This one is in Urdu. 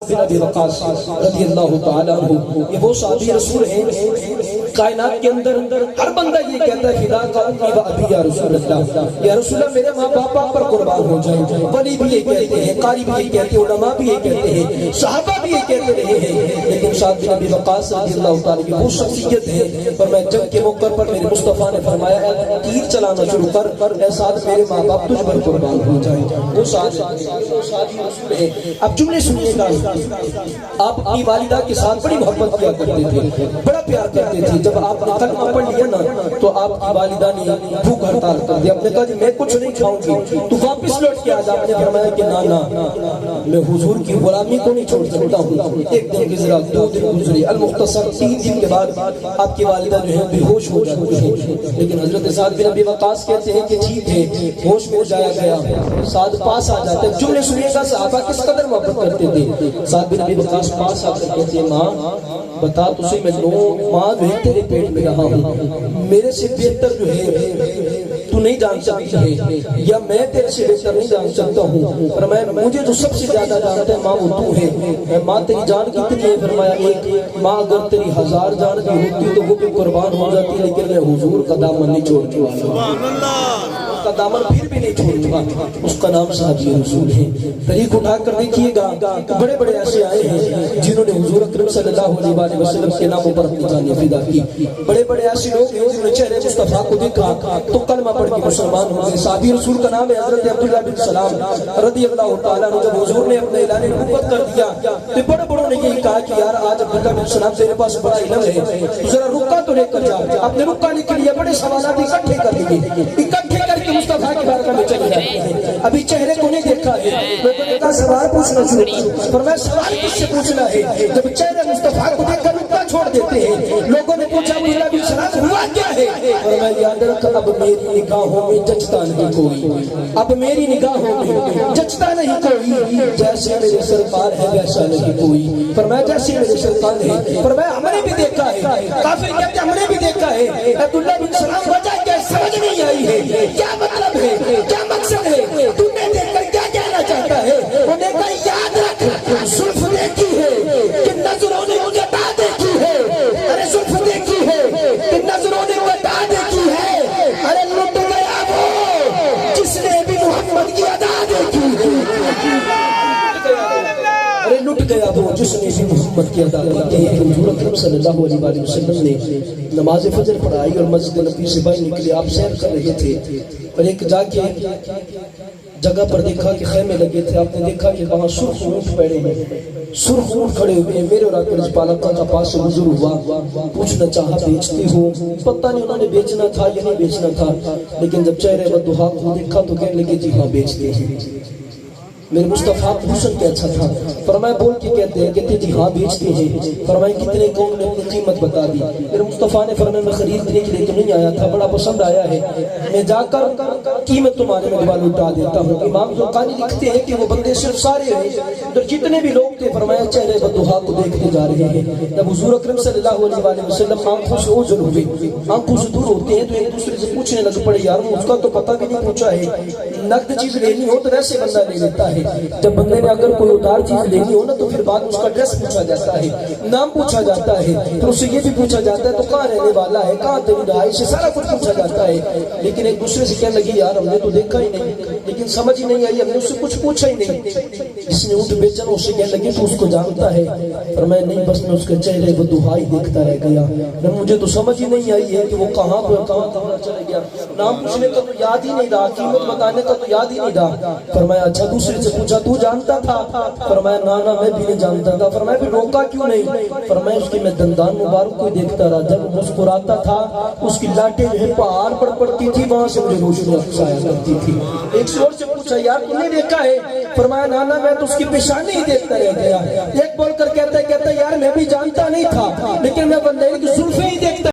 بن ابی وقاص رضی اللہ تعالی عنہ، یہ وہ صحابی رسول ہیں کائنات کے اندر ہر بندہ یہ کہتا ہے فدا کا امی و ابی یا رسول اللہ، یا رسول اللہ میرے ماں باپ پر قربان ہو جائیں۔ ولی بھی یہ کہتے ہیں، قاری بھی یہ کہتے ہیں، علماء بھی یہ کہتے ہیں، صحابہ بھی یہ کہتے رہے ہیں، لیکن سعد بن ابی وقاص رضی اللہ تعالی کی وہ شخصیت ہے پر میں جنگ کے موقع پر میرے مصطفیٰ نے فرمایا اے تیر چلانا شروع کر، اے سعد میرے ماں باپ تجھ پر قربان ہو جائیں۔ وہ سعد رسول ہے۔ اب جملے سنیے گا، آپ اپنی والدہ کے ساتھ بڑی محبت کیا کرتے تھے، بڑا پیار کرتے تھے۔ جب آپ نے کلمہ پڑھ لیا نا تو آپ کی والدہ نے بھوک ہڑتال کر دی، آپ نے کہا جی میں کچھ نہیں کھاؤں گی، تو واپس لوٹ کے آج آپ نے فرمایا کہ نا میں حضور کی غلامی کو نہیں چھوڑ سکتا ہوں۔ ایک دن گزرا، دو دن گزرے، المختصر 3 دن کے بعد آپ کی والدہ جو ہے بے ہوش ہو جاتی ہے، لیکن حضرت سعد بن ابی وقاص کہتے ہیں کہ ٹھیک ہے، ہوش میں جایا گیا، سعد پاس آ جاتے ہیں۔ جملے سنیے گا صحابہ کس قدر محبت کرتے تھے۔ سعد بن ابی وقاص پاس آ کر کہتے ہیں ماں بتا تجھے میں ماں جو ہے تیرے پیٹ میں رہا ہوں، میرے سے بہتر جو ہے تو نہیں جان سکتی ہے، یا میں تیرے سے بہتر نہیں جان سکتا ہوں، فرمایا مجھے جو سب سے زیادہ جانتا ہے ماں وہ تو ہے۔ ماں تیری جان کتنی ہے؟ فرمایا ایک ماں اگر تیری 1000 جان بھی ہوتی تو وہ بھی قربان ہو جاتی، لیکن میں حضور کا دامن نہیں چھوڑنے والا، اس کا دامن پھر بھی نہیں چھوڑنے والا۔ اس کا نام صحابی رسول ہے۔ طریق اٹھا کر دیکھیے گا، بڑے بڑے ایسے آئے ہیں جنہوں نے حضور اکرم صلی اللہ علیہ وسلم کے ناموں پر اپنی جانیں فدا کی۔ بڑے بڑے ایسے لوگ ہیں جنہوں نے چہرے مصطفیٰ کو دیکھا تو کلمہ پڑھ کے مسلمان ہو گئے۔ صحابی رسول کا نام ہے حضرت عبداللہ بن سلام رضی اللہ تعالیٰ عنہ۔ جب حضور نے اپنے اعلان نبوت کر دیا تو بڑے بڑوں نے یہی کہا کہ یار آج عبداللہ بن سلام تیرے پاس بڑا علم ہے، تو ذرا رکا تو لے کر جا۔ آپ نے رکا لے کے لیے بڑے سوالات اکٹھے کر دیے، اکٹھے کر کے مصطفیٰ کے بارے میں چلے جاتے ہیں۔ ابھی چہرے کو نہیں دیکھا ہے، میں نے کہا سوال پوچھنا شروع، فرمایا سوال کس سے پوچھنا ہے؟ جب چہرے مصطفیٰ کو دیکھ کر رکا چھوڑ دیتے ہیں۔ لوگوں نے پوچھا عبداللہ بن سلام ہوا کیا ہے؟ فرمایا یاد رکھ اب میری نگاہوں میں جچتا نہیں کوئی، اب میری نگاہوں میں جچتا نہیں کوئی، جیسے میرے سرکار ہے ویسا نہیں کوئی۔ فرمایا جیسے میرے سرکار ہے، فرمایا ہم نے بھی دیکھا ہے، کافر کہتے ہم نے بھی دیکھا ہے۔ عبداللہ بن سلام وجہ کیا سمجھ نہیں آئی ہے، کیا مطلب ہے، کیا مقصد ہے، تو نے دیکھ کر کیا کہنا چاہتا ہے؟ انہوں نے کہا یاد رکھ زلف دیکھی ہے کہ نظروں نے گٹا دیکھی ہے، ارے زلف دیکھی ہے کہ نظروں نے گٹا دیکھی ہے، ارے لٹ گیا وہ جس نے بھی محمد کی ادا دیکھی ہے، ارے لٹ گیا وہ جس نے بھی محمد کی ادا دیکھی ہے۔ حضور اکرم صلی اللہ علیہ وسلم نے نماز فجر پڑھائی اور مسجد نبی سے باہر نکلے، آپ سیر کر رہے تھے اور ایک جا کے جگہ پر دیکھا کہ خیمے لگے تھے، آپ نے دیکھا کہ وہاں سرخ اونٹ پڑے ہیں، سرخ اونٹ کھڑے ہوئے ہیں۔ میرے اور آپ کے پالکا کا پاس سے گزر ہوا، پوچھنا چاہا بیچتے ہو؟ پتہ نہیں انہوں نے بیچنا تھا یا نہیں بیچنا تھا، لیکن جب چہرے والدہا کو دیکھا تو کہنے لگے جی ہاں بیچتے ہیں۔ میرے مصطفیٰ حسن کیا اچھا تھا، فرمایا بول کے کہتے ہیں، کہتے جی ہاں بیچتے ہیں۔ فرمایا کتنے قوم نے اپنی قیمت بتا دی۔ میرے مصطفیٰ نے فرمایا میں خریدنے کے لیے تو نہیں آیا تھا، بڑا پسند آیا ہے، میں جا کر قیمت تمہارے میں دوبارہ اٹھا دیتا ہوں۔ امام زرقانی لکھتے ہیں کہ وہ بندے صرف سارے ہیں اور جتنے بھی لوگ تھے فرمایا چہرے بدوہا کو دیکھتے جا رہے ہیں۔ جب حضور اکرم صلی اللہ علیہ وسلم آنکھوں سے اوجھل ہوئے، آنکھوں سے دور ہوتے ہیں تو ایک دوسرے سے پوچھنے لگ پڑے یار اس کا تو پتہ بھی نہیں پوچھا ہے، نقد چیز لینی ہو تو ویسے بندہ لے لیتا ہے، جب بندے نے اگر کوئی ادھار چیز لینی ہو نا تو پھر بعد اس کا ایڈریس پوچھا جاتا ہے، نام پوچھا جاتا ہے، پھر اس سے یہ بھی پوچھا جاتا ہے تو کہاں رہنے والا ہے، کہاں تیری رہائش ہے، سارا کچھ پوچھا جاتا ہے۔ لیکن ایک دوسرے سے کہنے لگی یار ہم نے تو دیکھا ہی نہیں، لیکن سمجھ ہی نہیں آئی، ہم نے اس سے کچھ پوچھا ہی نہیں۔ جس نے اونٹ بیچا اس سے کہنے لگی تو اس کو جانتا ہے؟ فرمایا نہیں بس میں اس کے چہرے بدوہا ہی دیکھتا رہ گیا، مجھے تو سمجھ ہی نہیں آئی ہے کہ وہ کہاں چلا گیا، نام پوچھنے کا تو یاد ہی نہیں رہا، قیمت بتانے کا تو یاد ہی نہیں رہا۔ فرمایا اچھا دوسرے سے پوچھا تو جانتا تھا؟ فرمایا نا میں بھی نہیں جانتا تھا۔ فرمایا پھر روکا کیوں نہیں؟ فرمایا اس کی میں دندان مبارک کو دیکھتا رہا، جب مسکراتا تھا اس کی لاٹیں جو ہے پہاڑ پر پڑتی تھی، وہاں سے مجھے روشنی افسایا کرتی تھی۔ ایک سے اور سے پوچھا یار تم نے دیکھا ہے؟ فرمایا نا میں تو اس کی پیشانی ہی دیکھتا رہ گیا۔ ایک بول کر کہتا ہے یار میں بھی جانتا نہیں تھا لیکن میں بندے کی زلفیں ہی دیکھتا